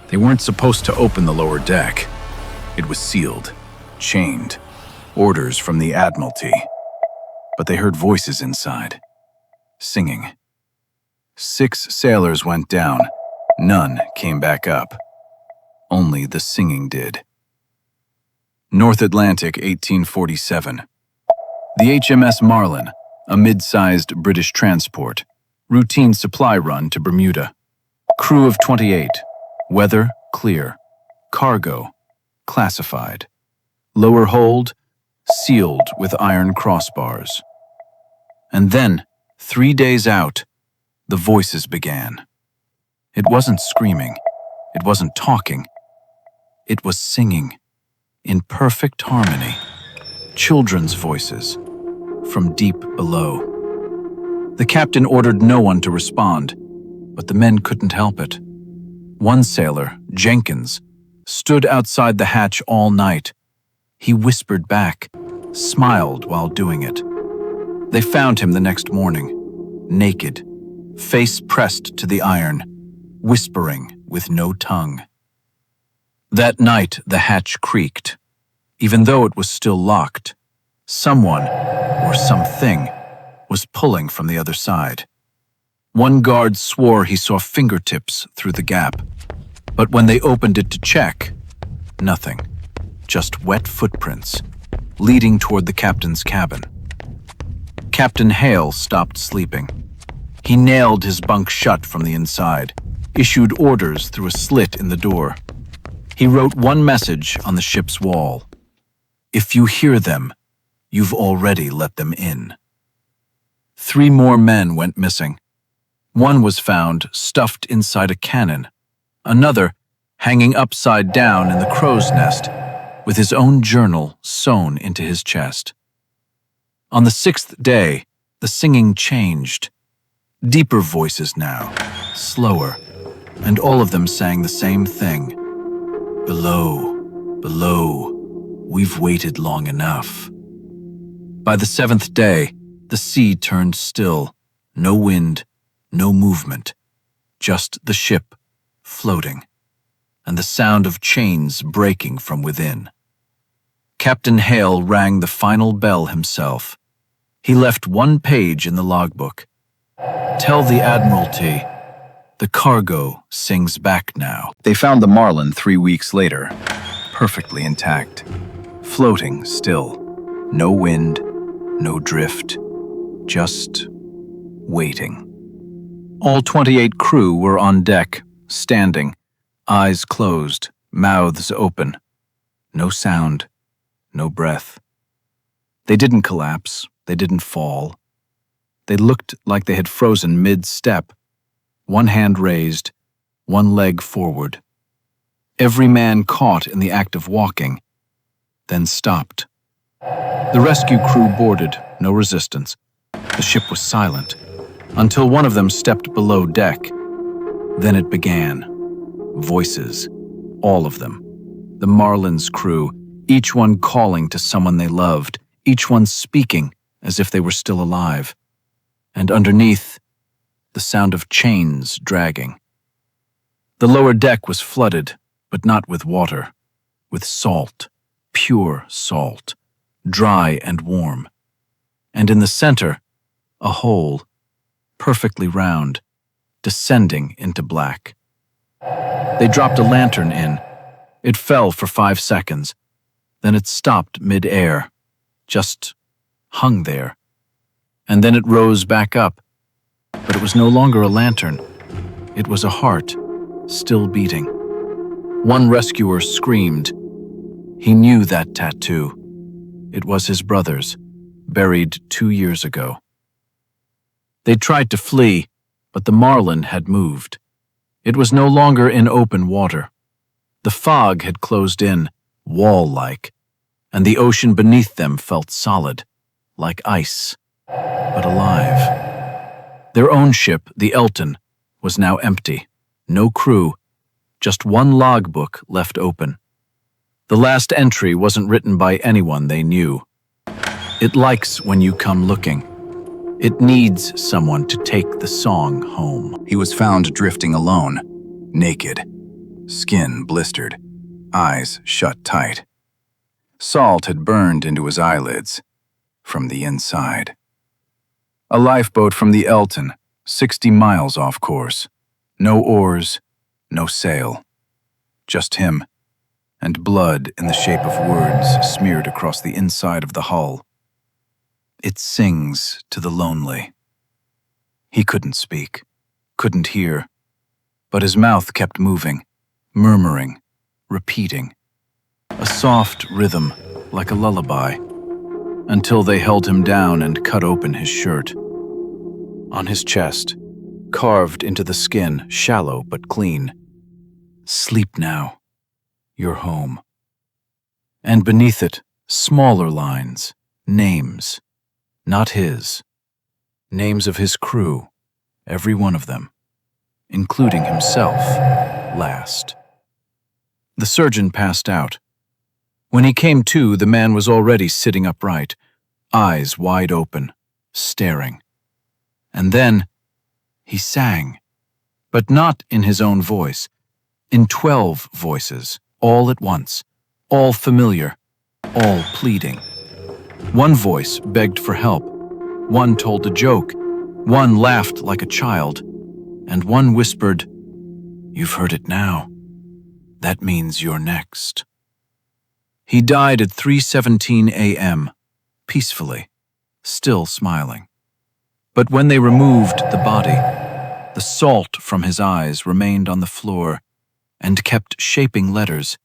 They weren't supposed to open the lower deck. It was sealed, chained, orders from the Admiralty. But they heard voices inside, singing. 6 sailors went down. None came back up. Only the singing did. North Atlantic, 1847. The HMS Marlin, a mid-sized British transport. Routine supply run to Bermuda. Crew of 28. Weather, clear. Cargo, classified. Lower hold, sealed with iron crossbars. And then, 3 days out, the voices began. It wasn't screaming. It wasn't talking. It was singing, in perfect harmony. Children's voices, from deep below. The captain ordered no one to respond, but the men couldn't help it. One sailor, Jenkins, stood outside the hatch all night. He whispered back, smiled while doing it. They found him the next morning, naked, face pressed to the iron, whispering with no tongue. That night the hatch creaked, even though it was still locked. Someone, or something, was pulling from the other side. One guard swore he saw fingertips through the gap, but when they opened it to check, nothing, just wet footprints, leading toward the captain's cabin. Captain Hale stopped sleeping. He nailed his bunk shut from the inside, issued orders through a slit in the door. He wrote one message on the ship's wall. If you hear them, you've already let them in. 3 more men went missing. One was found stuffed inside a cannon. Another hanging upside down in the crow's nest, with his own journal sewn into his chest. On the 6th day, the singing changed. Deeper voices now, slower, and all of them sang the same thing. Below, below, we've waited long enough. By the 7th day, the sea turned still, no wind, no movement, just the ship floating, and the sound of chains breaking from within. Captain Hale rang the final bell himself. He left 1 page in the logbook. Tell the Admiralty, the cargo sings back now. They found the Marlin 3 weeks later, perfectly intact, floating still. No wind, no drift, just waiting. All 28 crew were on deck, standing, eyes closed, mouths open. No sound, no breath. They didn't collapse, they didn't fall. They looked like they had frozen mid-step, 1 hand raised, 1 leg forward. Every man caught in the act of walking, then stopped. The rescue crew boarded, no resistance. The ship was silent, until one of them stepped below deck. Then it began. Voices, all of them. The Marlin's crew, each one calling to someone they loved, each one speaking as if they were still alive. And underneath, the sound of chains dragging. The lower deck was flooded, but not with water, with salt, pure salt, dry and warm. And in the center, a hole, perfectly round, descending into black. They dropped a lantern in. It fell for 5 seconds. Then it stopped mid-air, just hung there. And then it rose back up. But it was no longer a lantern. It was a heart, still beating. One rescuer screamed. He knew that tattoo. It was his brother's, buried 2 years ago. They tried to flee, but the Marlin had moved. It was no longer in open water. The fog had closed in, wall-like, and the ocean beneath them felt solid, like ice, but alive. Their own ship, the Elton, was now empty. No crew, just 1 logbook left open. The last entry wasn't written by anyone they knew. It likes when you come looking. It needs someone to take the song home. He was found drifting alone, naked, skin blistered, eyes shut tight. Salt had burned into his eyelids from the inside. A lifeboat from the Elton, 60 miles off course. No oars, no sail. Just him, and blood in the shape of words smeared across the inside of the hull. It sings to the lonely. He couldn't speak, couldn't hear, but his mouth kept moving, murmuring, repeating. A soft rhythm, like a lullaby, until they held him down and cut open his shirt. On his chest, carved into the skin, shallow but clean. Sleep now, you're home. And beneath it, smaller lines, names, not his. Names of his crew, every one of them, including himself, last. The surgeon passed out. When he came to, the man was already sitting upright, eyes wide open, staring. And then he sang, but not in his own voice, in 12 voices, all at once, all familiar, all pleading. One voice begged for help, one told a joke, one laughed like a child, and one whispered, "You've heard it now. That means you're next." He died at 3:17 a.m., peacefully, still smiling. But when they removed the body, the salt from his eyes remained on the floor and kept shaping letters,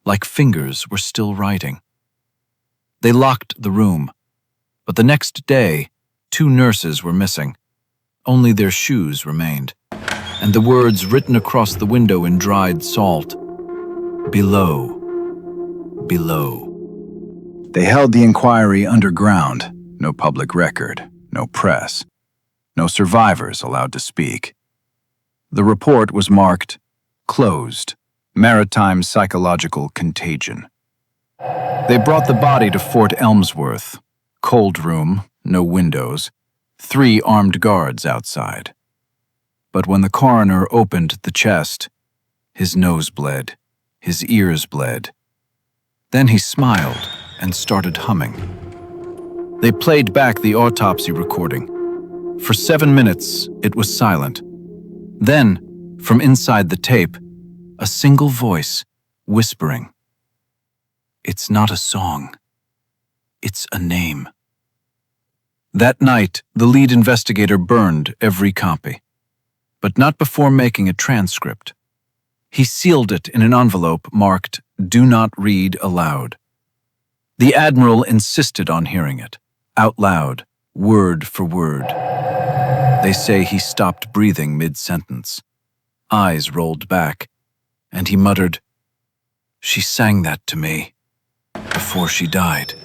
like fingers were still writing. They locked the room, but the next day, 2 nurses were missing. Only their shoes remained, and the words written across the window in dried salt, "Below, below." They held the inquiry underground, no public record, no press, no survivors allowed to speak. The report was marked, "Closed, Maritime Psychological Contagion." They brought the body to Fort Elmsworth. Cold room, no windows, 3 armed guards outside. But when the coroner opened the chest, his nose bled, his ears bled. Then he smiled and started humming. They played back the autopsy recording. For 7 minutes, it was silent. Then, from inside the tape, a single voice whispering, "It's not a song. It's a name." That night, the lead investigator burned every copy, but not before making a transcript. He sealed it in an envelope marked, "Do not read aloud." The Admiral insisted on hearing it, out loud, word for word. They say he stopped breathing mid-sentence. Eyes rolled back, and he muttered, "She sang that to me before she died."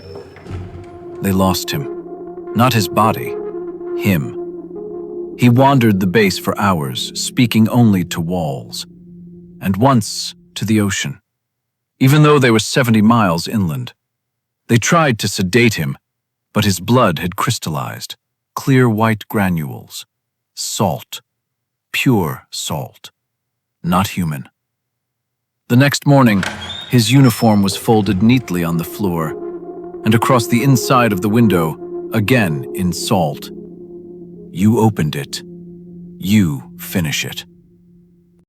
They lost him. Not his body, him. He wandered the base for hours, speaking only to walls, and once to the ocean, even though they were 70 miles inland. They tried to sedate him, but his blood had crystallized, clear white granules, salt, pure salt, not human. The next morning, his uniform was folded neatly on the floor, and across the inside of the window, again in salt. "You opened it. You finish it."